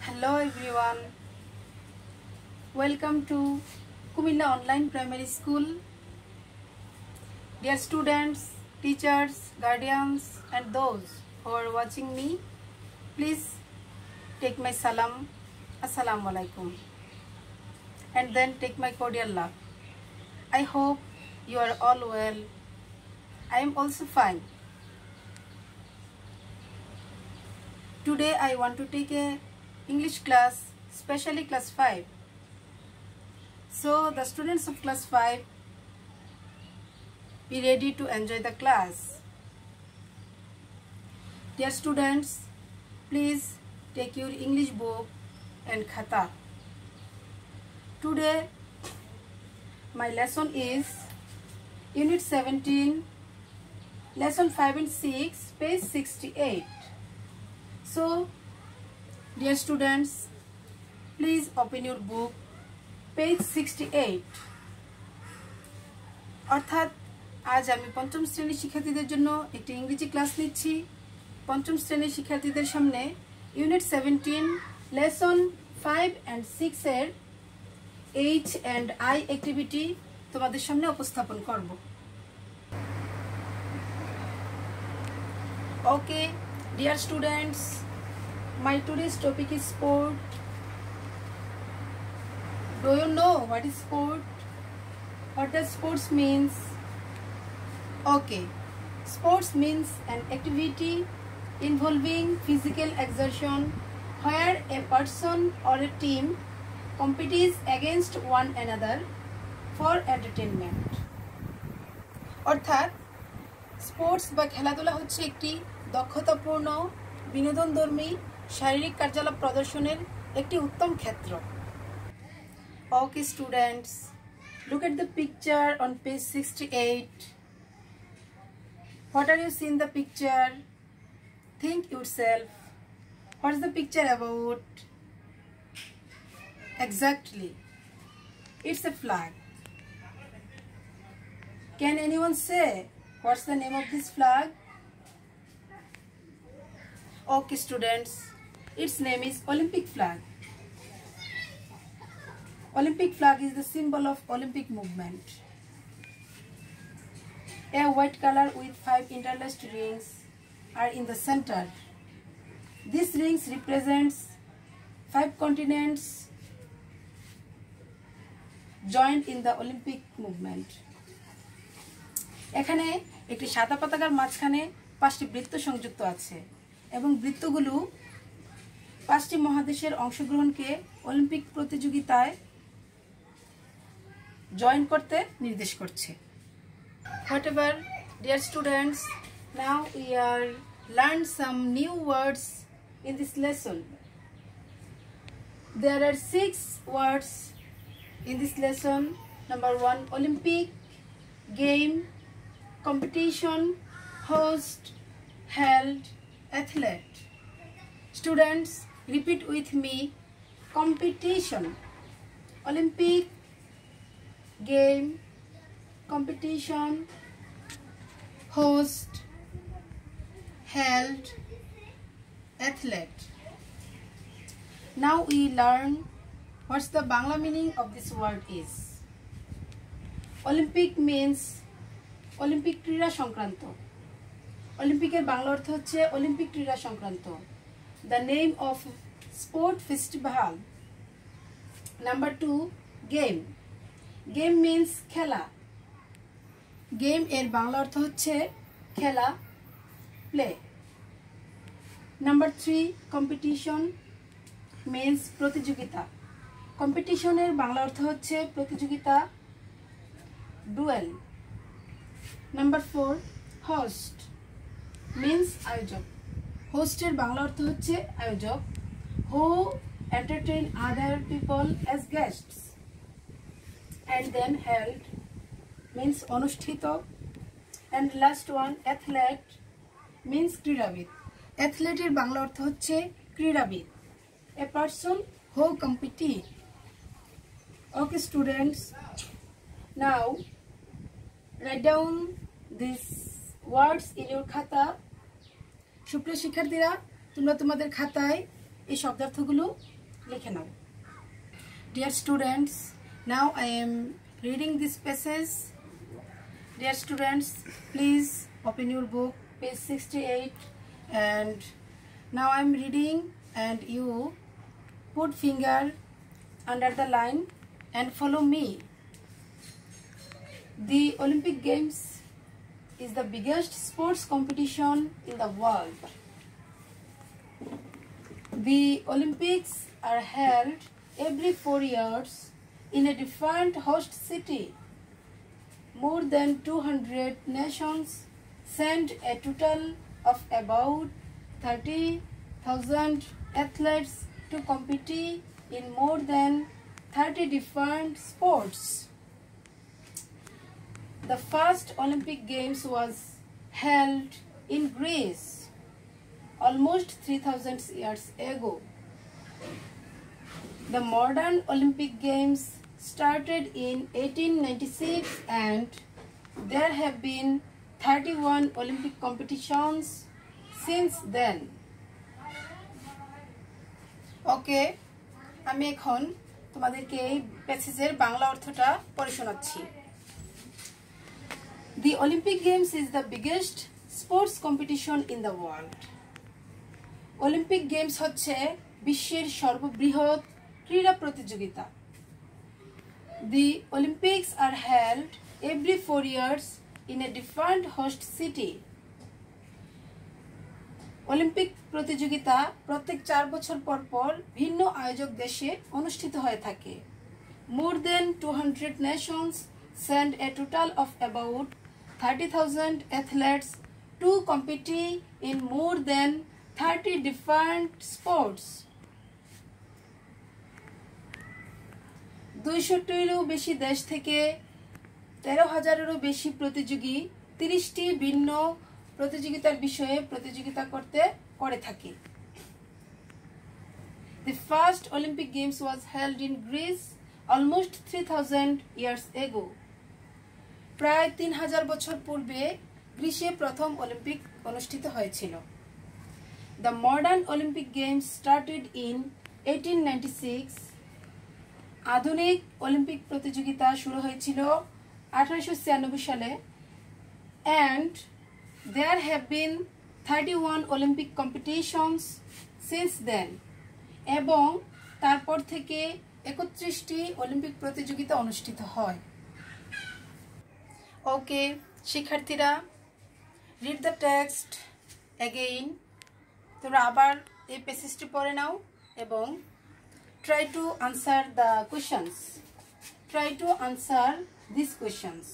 Hello everyone, welcome to Kumilla Online Primary School. Dear students, teachers, guardians and those who are watching me, please take my salam, Assalamu alaikum, and then take my cordial love. I hope you are all well. I am also fine. Today I want to take a English class, especially class 5. So the students of class 5 be ready to enjoy the class. Dear students, please take your English book and khata. Today my lesson is Unit 17, Lesson 5 and 6, page 68. So, dear students, please open your book, page 68. অর্থাৎ আজ আমি পঞ্চম শ্রেণীর শিক্ষার্থীদের জন্য একটি ইংরেজি class নিচ্ছি। পঞ্চম শ্রেণীর শিক্ষার্থীদের সামনে ইউনিট 17 লেসন 5 and 6 এর H and I অ্যাক্টিভিটি তোমাদের সামনে উপস্থাপন করব। Okay, dear students, my today's topic is sport. Do you know what is sport? What does sports means? Okay, sports means an activity involving physical exertion where a person or a team competes against one another for entertainment. অর্থাৎ sports বা খেলাধুলা হচ্ছে একটি দক্ষতাপূর্ণ বিনোদনধর্মী শারীরিক কার্যকলাপ প্রদর্শনের একটি উত্তম ক্ষেত্র। Okay students, look at the picture on page 68. What are you seeing in the picture? Think yourself. What is the picture about? Exactly. It's a flag. Can anyone say what's the name of this flag? Okay students, its name is Olympic flag. Olympic flag is the symbol of Olympic movement. A white color with 5 interlaced rings are in the center. These rings represents 5 continents joined in the Olympic movement. এখানে একটি সাদা পতাকার মাঝখানে 5টি বৃত্ত সংযুক্ত আছে এবং বৃত্তগুলো 5টি মহাদেশের অংশগ্রহণকে অলিম্পিক প্রতিযোগিতায় জয়েন করতে নির্দেশ করছে। Whatever, dear students, now we are learn some new words in this lesson. There are 6 words in this lesson. Number 1, Olympic, game, competition, host, held, athlete. Students, repeat with me. Competition, Olympic, game, competition, host, held, athlete. Now we learn what's the Bangla meaning of this word is. Olympic means Olympic ক্রীড়া সংক্রান্ত। অলিম্পিকের বাংলা অর্থ হচ্ছে Olympic ক্রীড়া সংক্রান্ত। The name of sport festival. Number 2, game. Game means খেলা। Game এর বাংলা অর্থ হচ্ছে খেলা, প্লে। Number 3, competition means প্রতিযোগিতা। কম্পিটিশনের বাংলা অর্থ হচ্ছে প্রতিযোগিতা, ডুয়েল। Number 4, host means আয়োজক। হোস্টের বাংলা অর্থ হচ্ছে আয়োজক, who entertain other people as guests. And then held means অনুষ্ঠিত, and last one, athlete means ক্রীড়াবিদ। অ্যাথলেটের বাংলা অর্থ হচ্ছে ক্রীড়াবিদ, a person who compete. Okay students, now write down these words in your khata. সুপ্রিয় শিক্ষার্থীরা, তোমরা তোমাদের খাতায় এই শব্দার্থগুলো লিখে নাও। Dear students, now I am reading this passage. Dear students, please open your book, page 68, and now I am reading, and you put finger under the line and follow me. The Olympic Games is the biggest sports competition in the world. The Olympics are held every 4 years in a different host city. More than 200 nations send a total of about 30,000 athletes to compete in more than 30 different sports. The first Olympic Games was held in Greece almost 3,000 years ago. The modern Olympic Games started in 1896 and there have been 31 Olympic competitions since then. Okay, আমি এখন তোমাদেরকে এই প্যাসেজের বাংলা অর্থটা পড়ে শোনাচ্ছি। The Olympic Games is the biggest sports competition in the world. Olympic Games হচ্ছে বিশ্বের সর্ববৃহৎ ক্রীড়া প্রতিযোগিতা। The Olympics are held every 4 years in a different host city. Olympic প্রতিযোগিতা প্রত্যেক 4 বছর পর পর ভিন্ন আয়োজক দেশে অনুষ্ঠিত হয়ে থাকে। More than 200 nations send a total of about 30,000 athletes to compete in more than 30 different sports. 200টিরও বেশি দেশ থেকে 13,000-এরও বেশি প্রতিযোগী 30টি ভিন্ন প্রতিযোগিতার বিষয়ে প্রতিযোগিতা করে থাকে। The first Olympic Games was held in Greece almost 3,000 years ago. প্রায় 3,000 বছর পূর্বে গ্রীসে প্রথম অলিম্পিক অনুষ্ঠিত হয়েছিল। The modern Olympic Games started in 1896. আধুনিক অলিম্পিক প্রতিযোগিতা শুরু হয়েছিল 1896 সালে and there have been 31 Olympic competitions since then. এবং তারপর থেকে 31টি অলিম্পিক প্রতিযোগিতা অনুষ্ঠিত হয়। ওকে শিক্ষার্থীরা, read the text again. তোমরা আবার এই প্যাসেজটি পড়ে নাও এবং try to answer the questions. Try to answer these questions.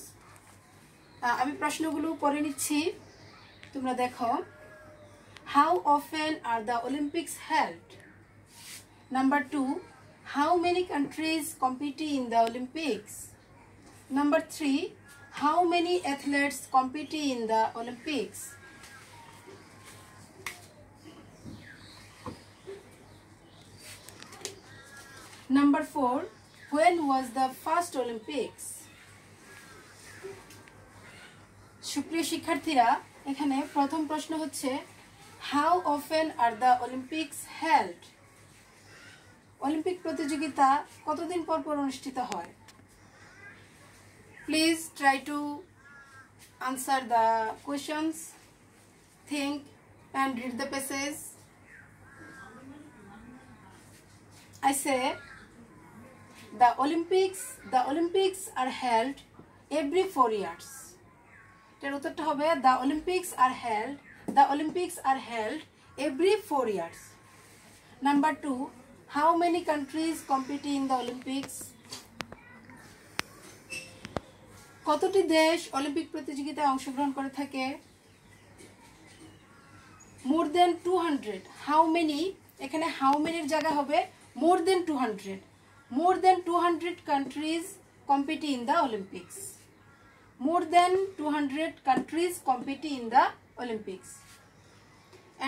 আমি প্রশ্নগুলো পড়ে নিচ্ছি, তোমরা দেখো। How often are the Olympics held? Number 2, how many countries compete in the Olympics? Number 3, how many athletes compete in the Olympics? Number 4, when was the first Olympics? সুপ্রিয় শিক্ষার্থীরা, এখানে প্রথম প্রশ্ন হচ্ছে how often are the Olympics held? Olympic প্রতিযোগিতা কতদিন পর পর অনুষ্ঠিত হয়? Please try to answer the questions, think and read the passage. I say the Olympics are held every 4 years. এর উত্তরটা হবে the Olympics are held every 4 years. Number 2, how many countries compete in the Olympics? কতটি দেশ Olympic প্রতিযোগিতায় অংশগ্রহণ করে থাকে? More than 200. How many? এখানে how many এর জায়গা হবে more than 200. More than 200 countries compete in the Olympics. More than 200 countries compete in the Olympics.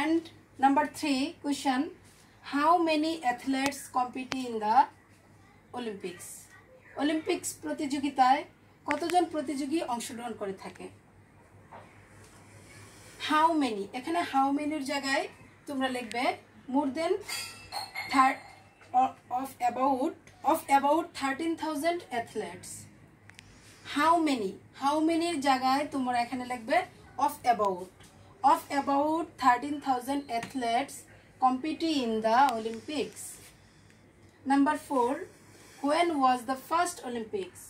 And number 3 question, how many athletes compete in the Olympics? Olympics প্রতিযোগিতায় কতজন প্রতিযোগী অংশগ্রহণ করে থাকে? How many? এখানে how many এর জায়গায় তোমরা লিখবে more than about 13,000 athletes. How many জায়গায় তোমরা এখানে লিখবে of about 13,000 athletes competing in the Olympics. Number 4, when was the first Olympics?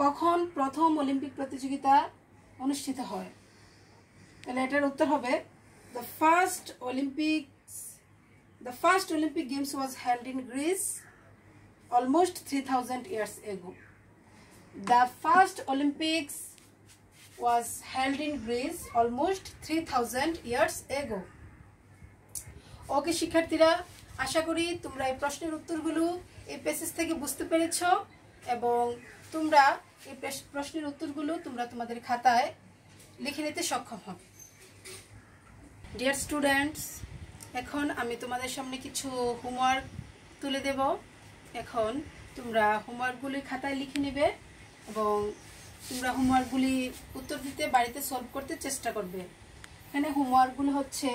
কখন প্রথম অলিম্পিক প্রতিযোগিতা অনুষ্ঠিত হয়? তাহলে এটার উত্তর হবে the first Olympic Games was held in Greece almost 3,000 years ago. The first Olympics was held in Greece almost 3,000 years ago. ওকে শিক্ষার্থীরা, আশা করি তোমরা এই প্রশ্নের উত্তরগুলো এই পেজেস থেকে বুঝতে পেরেছো এবং তোমরা এই প্রশ্নের উত্তরগুলো তোমরা তোমাদের খাতায় লিখে নিতে সক্ষম হবে। ডিয়ার স্টুডেন্টস, এখন আমি তোমাদের সামনে কিছু হোমওয়ার্ক তুলে দেব। এখন তোমরা হোমওয়ার্কগুলি খাতায় লিখে নেবে এবং তোমরা হোমওয়ার্কগুলি উত্তর দিতে বাড়িতে সলভ করতে চেষ্টা করবে। এখানে হোমওয়ার্কগুলো হচ্ছে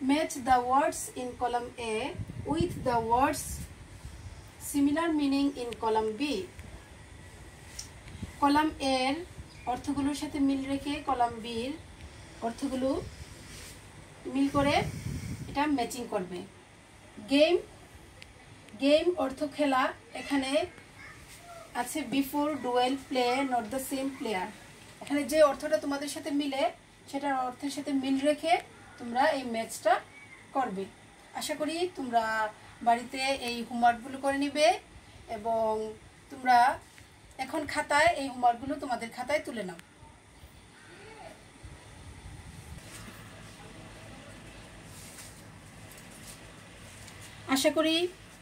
match the words in column A with the words similar meaning in column B. Column এর অর্থগুলোর সাথে মিল রেখে কলাম বির অর্থগুলো মিল করে এটা ম্যাচিং করবে। গেম অর্থ খেলা, এখানে আছে before dual play not the same player. এখানে যে অর্থটা তোমাদের সাথে মিলে সেটার অর্থের সাথে মিল রেখে তোমরা এই ম্যাচটা করবে। আশা করি তোমরা বাড়িতে এই হোমওয়ার্কগুলো করে নিবে এবং তোমরা এখন খাতায় এই হোমওয়ার্কগুলো তোমাদের খাতায় তুলে নাও। আশা করি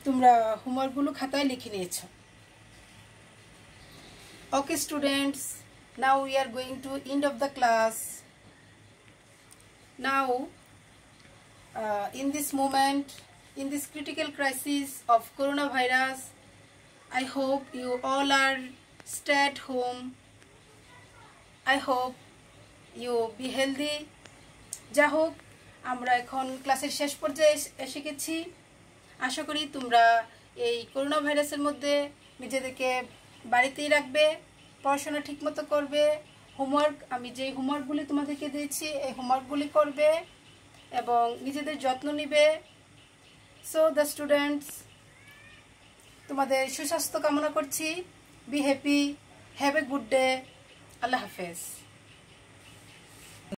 তোমরা হোমওয়ার্কগুলো খাতায় লিখে নিয়েছো। Okay students, now we are going to end of the class. Now in this moment, in this critical crisis of coronavirus, I hope you all are stay at home. I hope you be healthy. যা হোক, আমরা এখন ক্লাসের শেষ পর্যায়ে এসে গেছি। আশা করি তোমরা এই করোনা ভাইরাসের মধ্যে নিজেদেরকে বাড়িতেই রাখবে, পড়াশোনা ঠিকমতো করবে, আমি যে হোমওয়ার্কগুলি তোমাদেরকে দিয়েছি এই হোমওয়ার্কগুলি করবে এবং নিজেদের যত্ন নিবে। সো দ্য স্টুডেন্টস, তোমাদের সুস্বাস্থ্য কামনা করছি। Be happy, have a good day. আল্লাহ হাফেজ।